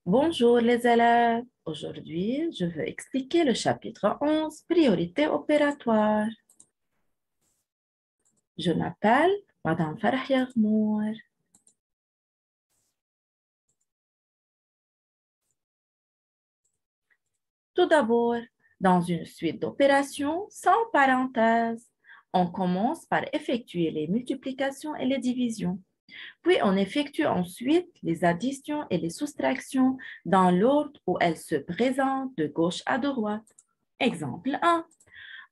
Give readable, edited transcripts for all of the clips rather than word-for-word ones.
Bonjour les élèves. Aujourd'hui, je veux expliquer le chapitre 11, priorité opératoire. Je m'appelle Madame Farahia Gmour. Tout d'abord, dans une suite d'opérations sans parenthèse, on commence par effectuer les multiplications et les divisions. Puis, on effectue ensuite les additions et les soustractions dans l'ordre où elles se présentent de gauche à droite. Exemple 1.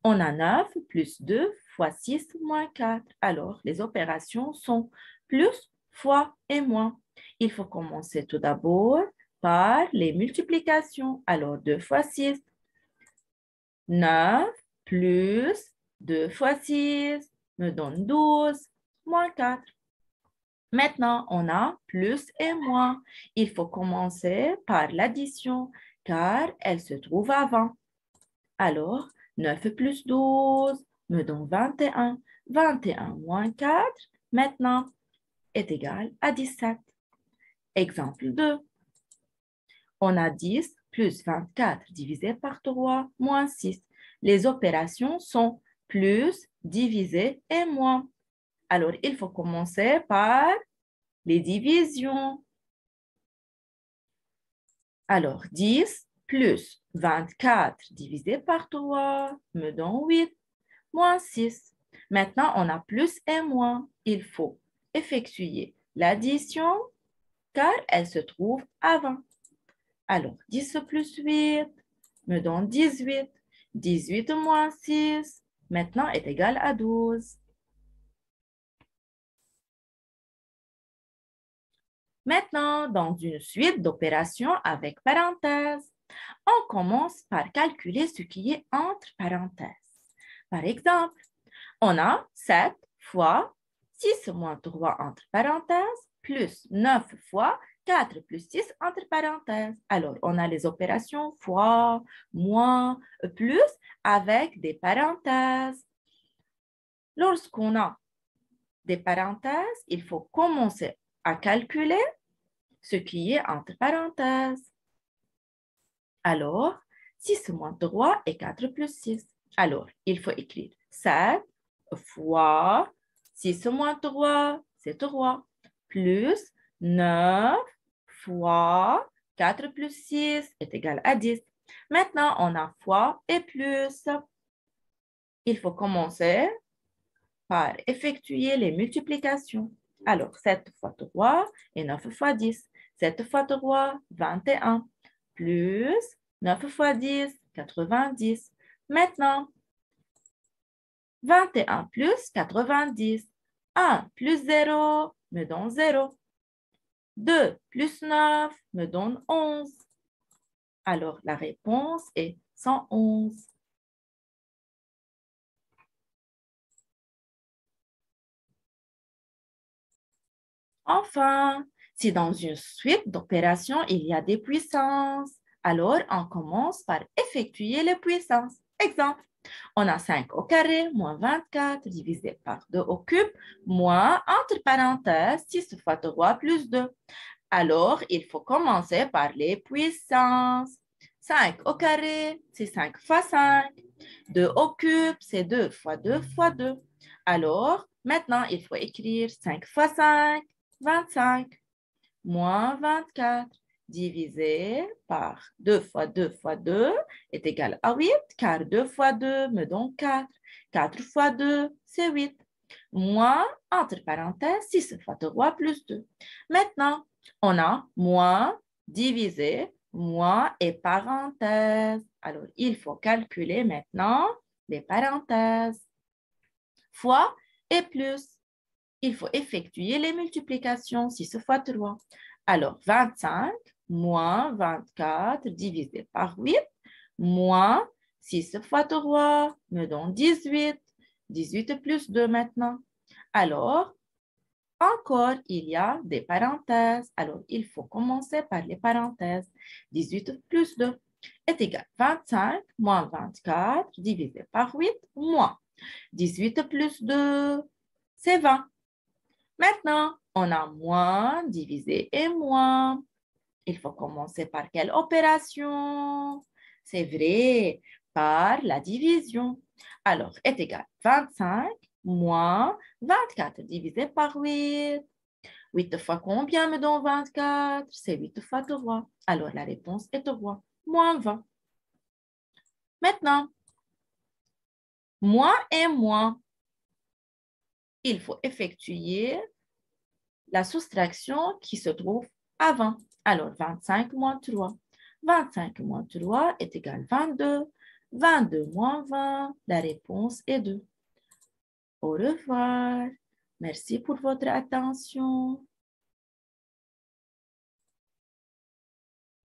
On a 9 plus 2 fois 6 moins 4. Alors, les opérations sont plus, fois et moins. Il faut commencer tout d'abord par les multiplications. Alors, 2 fois 6, 9 plus 2 fois 6 me donne 12 moins 4. Maintenant, on a plus et moins. Il faut commencer par l'addition car elle se trouve avant. Alors, 9 plus 12 me donne 21. 21 moins 4, maintenant, est égal à 17. Exemple 2. On a 10 plus 24 divisé par 3 moins 6. Les opérations sont plus, divisé et moins. Alors, il faut commencer par les divisions. Alors, 10 plus 24 divisé par 3 me donne 8. Moins 6. Maintenant, on a plus et moins. Il faut effectuer l'addition car elle se trouve avant. Alors, 10 plus 8 me donne 18. 18 moins 6 maintenant est égal à 12. Maintenant, dans une suite d'opérations avec parenthèses, on commence par calculer ce qui est entre parenthèses. Par exemple, on a 7 fois 6 moins 3 entre parenthèses, plus 9 fois 4 plus 6 entre parenthèses. Alors, on a les opérations fois, moins, plus avec des parenthèses. Lorsqu'on a des parenthèses, il faut commencer à calculer ce qui est entre parenthèses. Alors, 6 moins 3 et 4 plus 6. Alors, il faut écrire 7 fois 6 moins 3, c'est 3, plus 9 fois 4 plus 6 est égal à 10. Maintenant, on a fois et plus. Il faut commencer par effectuer les multiplications. Alors, 7 fois 3 et 9 fois 10. 7 fois 3, 21, plus 9 fois 10, 90. Maintenant, 21 plus 90. 1 plus 0 me donne 0. 2 plus 9 me donne 11. Alors, la réponse est 111. Enfin, si dans une suite d'opérations, il y a des puissances, alors on commence par effectuer les puissances. Exemple, on a 5 au carré moins 24 divisé par 2 au cube moins, entre parenthèses, 6 fois 3 plus 2. Alors, il faut commencer par les puissances. 5 au carré, c'est 5 fois 5. 2 au cube, c'est 2 fois 2 fois 2. Alors, maintenant, il faut écrire 5 fois 5, 25, moins 24, divisé par 2 fois 2 fois 2 est égal à 8, car 2 fois 2 me donne 4. 4 fois 2, c'est 8. Moins, entre parenthèses, 6 fois 3 plus 2. Maintenant, on a moins divisé, moins et parenthèse. Alors, il faut calculer maintenant les parenthèses. Fois et plus. Il faut effectuer les multiplications 6 fois 3. Alors, 25 moins 24 divisé par 8 moins 6 fois 3 me donne 18. 18 plus 2 maintenant. Alors, encore, il y a des parenthèses. Alors, il faut commencer par les parenthèses. 18 plus 2 est égal à 25 moins 24 divisé par 8 moins 18 plus 2, c'est 20. Maintenant, on a moins divisé et moins. Il faut commencer par quelle opération? C'est vrai, par la division. Alors, est égal 25 moins 24 divisé par 8. 8 fois combien me donne 24? C'est 8 fois 3. Alors, la réponse est 3, moins 20. Maintenant, moins et moins. Il faut effectuer la soustraction qui se trouve avant. Alors, 25 moins 3. 25 moins 3 est égal à 22. 22 moins 20, la réponse est 2. Au revoir. Merci pour votre attention.